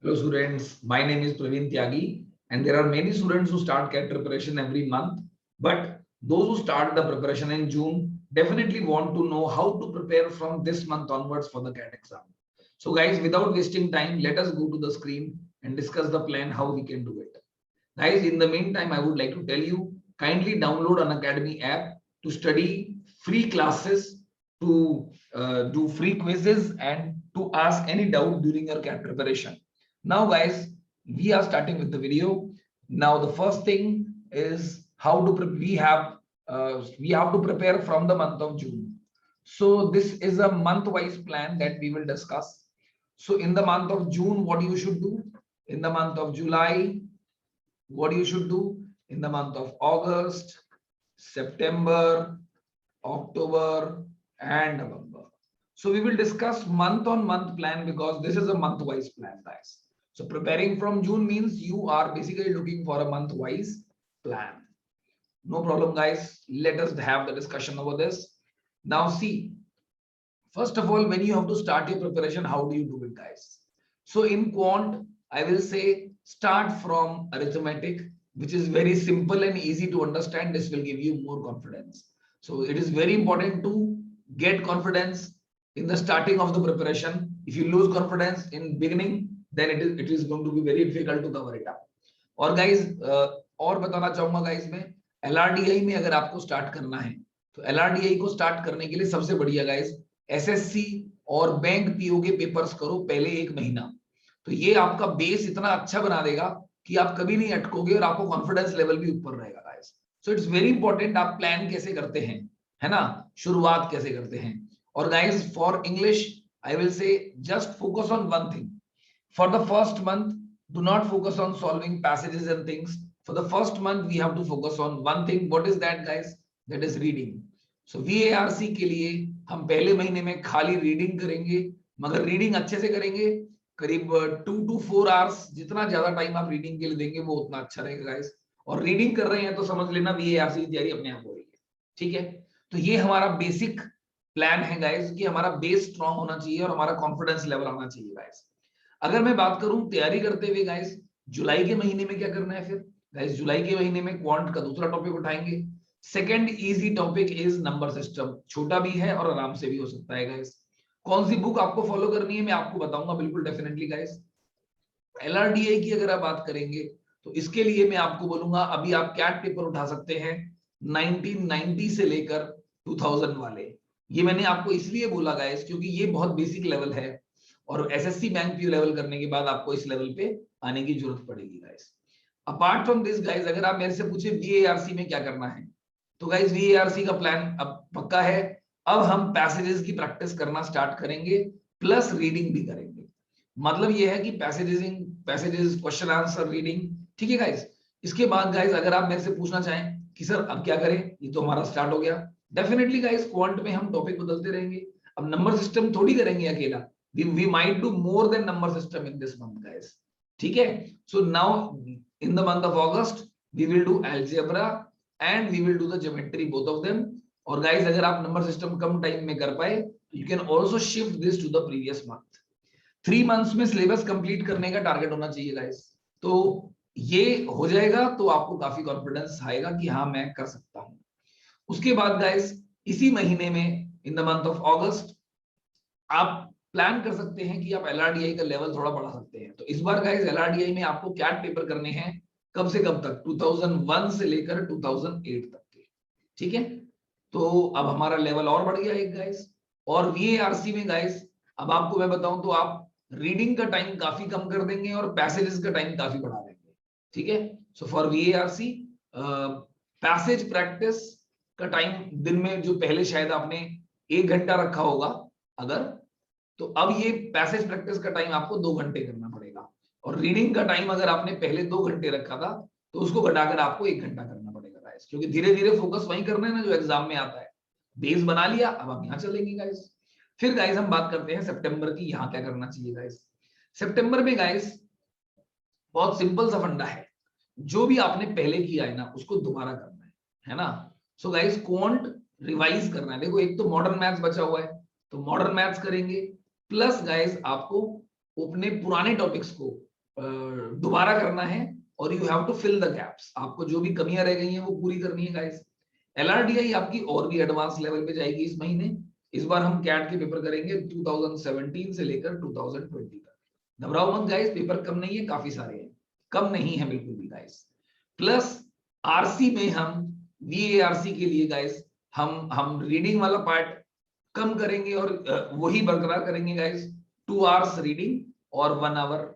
Hello students, my name is Praveen Tyagi and there are many students who start CAT preparation every month, but those who start the preparation in June definitely want to know how to prepare from this month onwards for the CAT exam. So guys, without wasting time, let us go to the screen and discuss the plan how we can do it. Guys, in the meantime, I would like to tell you, kindly download an Academy app to study free classes, to do free quizzes and to ask any doubt during your CAT preparation. Now guys, we are starting with the video. Now the first thing is how to we have to prepare from the month of June. So this is a month-wise plan that we will discuss. So in the month of June, what you should do? In the month of July, what you should do? In the month of August, September, October, and November. So we will discuss month on month plan because this is a month wise plan, guys. So preparing from June means you are basically looking for a month wise plan. No problem, guys. Let us have the discussion over this. Now see, first of all, when you have to start your preparation, how do you do it, guys? So in quant, I will say start from arithmetic, which is very simple and easy to understand. This will give you more confidence. So it is very important to get confidence in the starting of the preparation. If you lose confidence in beginning, then it is going to be very difficult to cover it up. और guys, और बताना चाहूंगा guys मैं LRDI में अगर आपको start करना है तो LRDI को स्टार्ट करने के लिए सबसे बढ़िया guys SSC और बैंक पीओ के पेपर्स करो पहले एक महीना, तो ये आपका बेस इतना अच्छा बना देगा कि आप कभी नहीं अटकोगे और आपको कॉन्फिडेंस लेवल भी ऊपर रहेगा guys. So it's very important आप प्लान कैसे करते हैं, है ना, शुरुआत कैसे करते हैं. और guys for English I will say just focus on one thing. For the first month do not focus on solving passages and things. For the first month we have to focus on one thing. What is that guys? That is reading. So VARC के लिए हम पहले महीने में खाली reading करेंगे, मगर reading अच्छे से करेंगे. करीब 2 to 4 आवर्स, जितना ज्यादा टाइम आप रीडिंग के लिए देंगे वो उतना अच्छा रहेगा गाइस. और रीडिंग कर रहे हैं तो समझ लेना VARC की तैयारी अपने आप हो रही है. ठीक है, तो ये हमारा बेसिक प्लान है गाइस कि हमारा बेस स्ट्रांग होना चाहिए और हमारा कॉन्फिडेंस लेवल आना चाहिए गाइस. अगर मैं बात करूं तैयारी करते हुए गाइस, जुलाई के महीने में क्या करना है फिर गाइस? जुलाई के महीने में क्वांट का दूसरा टॉपिक उठाएंगे. Second easy topic is number system. छोटा भी है और आराम से भी हो सकता है गाइस. कौन सी बुक आपको फॉलो करनी है मैं आपको बताऊंगा बिल्कुल डेफिनेटली गाइस. LRDI की अगर आप बात करेंगे तो इसके लिए मैं आपको बोलूंगा अभी आप कैट पेपर उठा सकते हैं 1990 से लेकर 2000 वाले. ये मैंने आपको इसलिए बोला गाइस क्योंकि ये बहुत बेसिक लेवल है और SSC बैंक पीओ लेवल करने के बाद आपको इस लेवल पे आने की जरूरत पड़ेगी guys. Apart from this guys, अगर आप मेरे से पूछे VARC में क्या करना है तो गाइस VARC का प्लान अब पक्का है. अब हम पैसेजेस की प्रैक्टिस करना स्टार्ट करेंगे प्लस रीडिंग भी करेंगे. मतलब ये है कि पैसेजेस क्वेश्चन आंसर रीडिंग. ठीक है गाइस. इसके बाद गाइस अगर आप मेरे से पूछना चाहें कि सर अब क्या करें, ये तो हमारा स्टार्ट हो गया. डेफिनेटली गाइस क्वांट में हम टॉपिक बदलते रहेंगे. अब नंबर सिस्टम थोड़ी करेंगे अकेला. We might do more than number system in this month guys. ठीक है. So now in the month of August we will do algebra and we will do the geometry, both of them. और guys अगर आप number system कम time में कर पाए तो you can also shift this to the previous month. 3 months में syllabus complete करने का टारगेट होना चाहिए गाइस. तो ये हो जाएगा तो आपको काफी कॉन्फिडेंस आएगा कि हाँ मैं कर सकता हूं. उसके बाद गाइस इसी महीने में इन द मंथ ऑफ अगस्त आप प्लान कर सकते हैं कि आप LRDI का लेवल थोड़ा बढ़ा सकते हैं. तो इस बार गाइस LRDI में आपको कैट पेपर करने हैं कब से कब तक? 2001 से लेकर 2008 तक के. ठीक है. तो अब हमारा लेवल और बढ़ गया एक गाइस. और VARC में गाइस अब आपको मैं बताऊं तो आप रीडिंग का टाइम काफी कम कर देंगे और पैसेजेस का टाइम काफी बढ़ा देंगे. ठीक है. So for VARC passage practice का टाइम दिन में जो पहले शायद आपने 1 घंटा रखा होगा अगर, तो अब ये पैसेज प्रैक्टिस का टाइम आपको 2 घंटे करना पड़ेगा. और रीडिंग का टाइम अगर आपने पहले 2 घंटे रखा था तो उसको घटाकर आपको 1 घंटा करना पड़ेगा गाइस, क्योंकि धीरे धीरे फोकस वही करना है ना जो एग्जाम में आता है. बेस बना लिया, अब आप यहाँ चलेंगे गाइस. फिर गाइस हम बात करते हैं सितंबर की. यहाँ क्या करना चाहिए गाइस? सितंबर में गाइस बहुत सिंपल सा फंडा है. जो भी आपने पहले किया है ना उसको दोबारा करना है ना. सो गाइस क्वांट रिवाइज करना है. देखो एक तो मॉडर्न मैथ्स बचा हुआ है तो मॉडर्न मैथ्स करेंगे, प्लस गाइस आपको अपने पुराने टॉपिक्स को दोबारा करना है और you have to fill the gaps. आपको जो भी कमियां रह गई हैं वो पूरी करनी है गाइस। LRDI आपकी और भी एडवांस लेवल पे जाएगी इस महीने। इस बार हम कैट के पेपर करेंगे 2017 से लेकर 2020 तक। घबराओ मत गाइस, पेपर कम नहीं है, काफी सारे हैं, कम नहीं है बिल्कुल भी गाइस। प्लस आरसी में हम VARC के लिए गाइस हम रीडिंग वाला पार्ट कम करेंगे और वही बरकरार करेंगे गाइस। 2 आवर्स रीडिंग और 1 आवर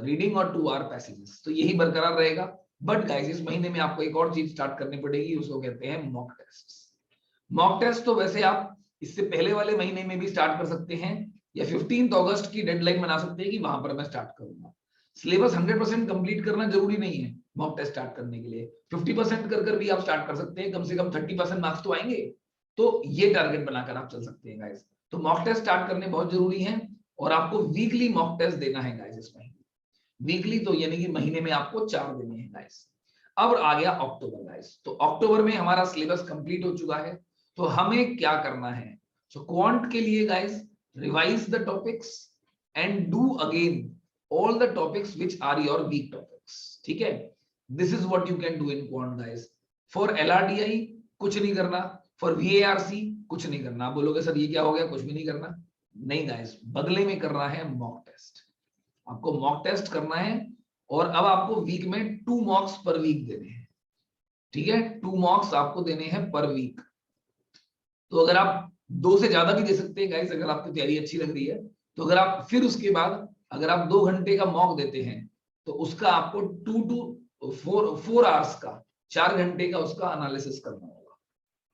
रीडिंग और 2 आवर पैसेजेस, तो यही बरकरार रहेगा। बट गाइस इस महीने में आपको एक और चीज स्टार्ट करनी पड़ेगी, उसको कहते हैं मॉक टेस्ट। मॉक टेस्ट तो वैसे आप इससे पहले वाले महीने में भी स्टार्ट कर सकते हैं, या 15 अगस्त की डेडलाइन बना सकते हैं कि वहां पर मैं स्टार्ट करूंगा। सिलेबस 100% कंप्लीट करना जरूरी नहीं है मॉक टेस्ट स्टार्ट करने के लिए। 50% कर भी आप स्टार्ट कर सकते हैं, कम से कम 30% मार्क्स तो आएंगे। तो ये टारगेट बनाकर आप चल सकते हैं गाइस। तो मॉक टेस्ट स्टार्ट करने बहुत जरूरी है और आपको वीकली मॉक टेस्ट देना है गाइस इस महीने। वीकली तो यानी कि महीने में आपको 4 देने हैं गाइस। अब आ गया अक्टूबर गाइस। तो अक्टूबर में हमारा सिलेबस कंप्लीट हो चुका है, तो हमें क्या करना है? सो क्वांट के लिए guys revise the topics and do again all the topics which are your weak topics. ठीक है, this is what you can do in quant guys. For LRDI कुछ नहीं करना, फॉर VARC कुछ नहीं करना। आप बोलोगे सर ये क्या हो गया, कुछ भी नहीं करना? नहीं गाइस, बदले में करना है मॉक टेस्ट। आपको मॉक टेस्ट करना है और अब आपको वीक में 2 मॉक्स पर वीक देने हैं। ठीक है, 2 मॉक्स आपको देने हैं पर वीक। तो अगर आप 2 से ज्यादा भी दे सकते हैं गाइस, अगर आपकी तैयारी अच्छी लग रही है तो। अगर आप फिर उसके बाद अगर आप 2 घंटे का मॉक देते हैं तो उसका आपको 2 to 4 आवर्स का 4 घंटे का उसका एनालिसिस करना होगा।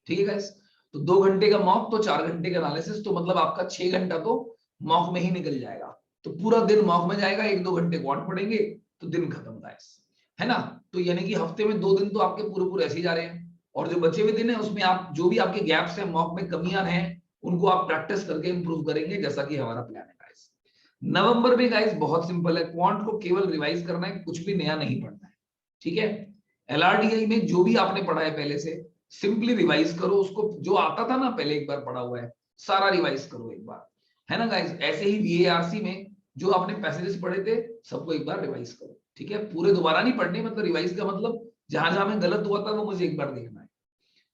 ठीक है गाइस, तो 2 घंटे का मॉक तो 4 घंटे का एनालिसिस, तो मतलब आपका 6 घंटा तो मॉक में ही निकल जाएगा। तो पूरा दिन मॉक में जाएगा, 1-2 घंटे क्वांट पढ़ेंगे तो दिन खत्म गाइस, है ना। तो यानी कि हफ्ते में 2 दिन तो आपके पूरे पूरे ऐसे ही जा रहे हैं, और जो बचे हुए दिन है उसमें आप जो भी आपके गैप्स हैं, मॉक में कमियां हैं, उनको आप प्रैक्टिस करके इंप्रूव करेंगे, जैसा कि हमारा प्लान है गाइस। नवंबर में गाइस बहुत सिंपल है, क्वांट को केवल रिवाइज करना है, कुछ भी नया नहीं पढ़ना है। ठीक है, LRDI में जो भी आपने पढ़ा है पहले से सिंपली रिवाइज करो उसको, जो आता था ना पहले एक बार पढ़ा हुआ है सारा रिवाइज करो एक बार, है ना गाइस। ऐसे ही VARC में जो आपने पैसेजेस पढ़े थे सबको एक बार रिवाइज करो। ठीक है, पूरे दोबारा नहीं पढ़ने, मतलब रिवाइज का मतलब जहां जहां में गलत हुआ था वो मुझे एक बार देखना है।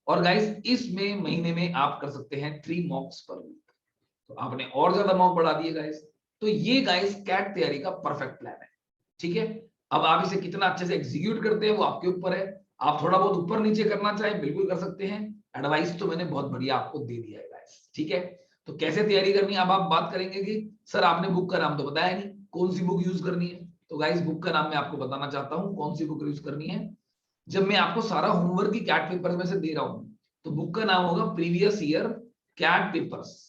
और गाइस इसमें महीने में आप कर सकते हैं 3 मॉक्स पर वीक, तो आपने और ज्यादा मॉक बढ़ा दिए गाइस। तो ये गाइस कैट तैयारी का परफेक्ट प्लान है। ठीक है, अब आप इसे कितना अच्छे से एग्जीक्यूट करते हैं वो आपके ऊपर है। आप थोड़ा बहुत ऊपर नीचे करना चाहें बिल्कुल कर सकते हैं, एडवाइस तो मैंने बहुत बढ़िया आपको दे दिया है गाइस। ठीक है, तो कैसे तैयारी करनी है अब आप बात करेंगे कि सर आपने बुक का नाम तो बताया नहीं, कौन सी बुक यूज करनी है। तो गाइस बुक का नाम मैं आपको बताना चाहता हूं, कौन सी बुक यूज करनी है। जब मैं आपको सारा होमवर्क की कैट पेपर में से दे रहा हूं तो बुक का नाम होगा previous year CAT papers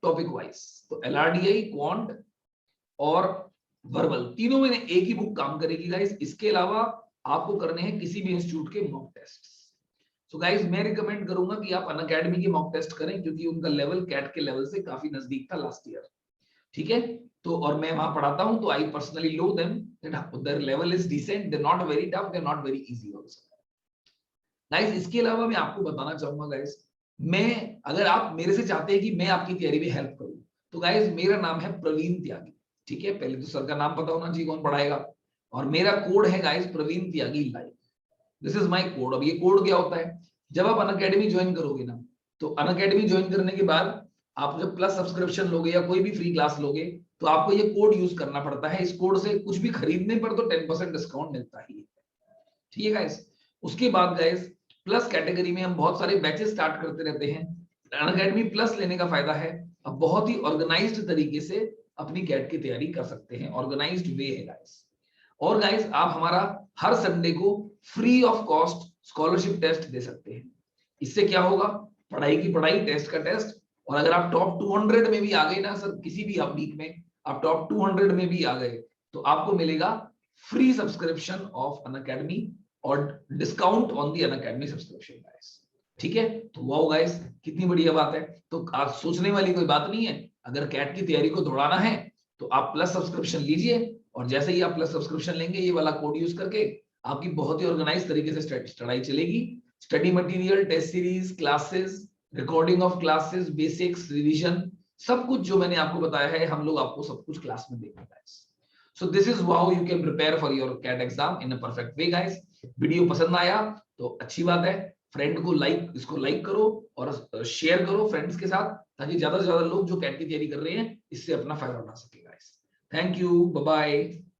topic wise. तो LRDI, क्वांट और वर्बल तीनों में एक ही बुक काम करेगी गाइस। इसके अलावा आपको करने हैं किसी भी इंस्टीट्यूट के मॉक टेस्ट। सो गाइस मैं रिकमेंड करूंगा कि आप अनअकैडमी की मॉक टेस्ट करें, क्योंकि उनका लेवल कैट के लेवल से काफी नजदीक था लास्ट ईयर। ठीक है, तो और मैं वहां पढ़ाता हूं तो I personally know them that their level is decent, they are not very tough, they are not very easy also guys. इसके अलावा मैं आपको बताना चाहूंगा गाइस, मैं अगर आप मेरे से चाहते हैं कि मैं आपकी तैयारी में हेल्प करूं तो गाइस मेरा नाम है प्रवीण त्यागी। ठीक है, पहले तो सर का नाम पता होना चाहिए कौन पढ़ाएगा, और मेरा कोड है guys Praveen Tyagi live. This is my code. अब ये कोड क्या होता है, जब आप अनअकैडमी ज्वाइन करोगे ना, तो अनअकैडमी ज्वाइन करने के बाद आप जब प्लस सब्सक्रिप्शन लोगे या कोई भी फ्री क्लास लोगे तो आपको ये कोड यूज करना पड़ता है। इस कोड से कुछ भी खरीदने पर तो 10% डिस्काउंट मिलता ही है। ठीक है गाइस, उसके बाद गाइस प्लस कैटेगरी में हम बहुत सारे बैचेस स्टार्ट करते रहते हैं। अनअकैडमी प्लस लेने का फायदा है, अब बहुत ही ऑर्गेनाइज्ड तरीके से अपनी कैट की तैयारी कर सकते हैं, ऑर्गेनाइज्ड वे है गाइस। और गाइस आप हमारा हर संडे को free of cost scholarship test दे सकते हैं। इससे क्या होगा, पढ़ाई की पढ़ाई, टेस्ट का टेस्ट, और अगर आप टॉप 200 में भी आ गए ना सर, किसी भी वीक में आप टॉप 200 में भी आ गए तो आपको मिलेगा फ्री सब्सक्रिप्शन ऑफ अनअकैडमी और discount on the Unacademy subscription guys. ठीक है, तो वाओ गाइस कितनी बढ़िया बात है। तो आज सोचने वाली कोई बात नहीं है, अगर कैट की तैयारी को दौड़ाना है तो आप प्लस सब्सक्रिप्शन लीजिए, और जैसे ही आप प्लस सब्सक्रिप्शन लेंगे ये वाला कोड यूज करके आपकी बहुत ही ऑर्गेनाइज तरीके से स्टडी चलेगी। Study material, test series, classes, recording of classes, basics, revision, सब कुछ जो मैंने आपको बताया है हम लोग आपको सब कुछ क्लास में देंगे guys. So this is how you can prepare for your CAT exam in a perfect way, guys. Video पसंद आया तो अच्छी बात है, फ्रेंड को इसको लाइक करो और शेयर करो फ्रेंड्स के साथ, ताकि ज्यादा से ज्यादा लोग जो कैट की तैयारी कर रहे हैं इससे अपना फायदा उठा सके, guys. Thank you, bye bye.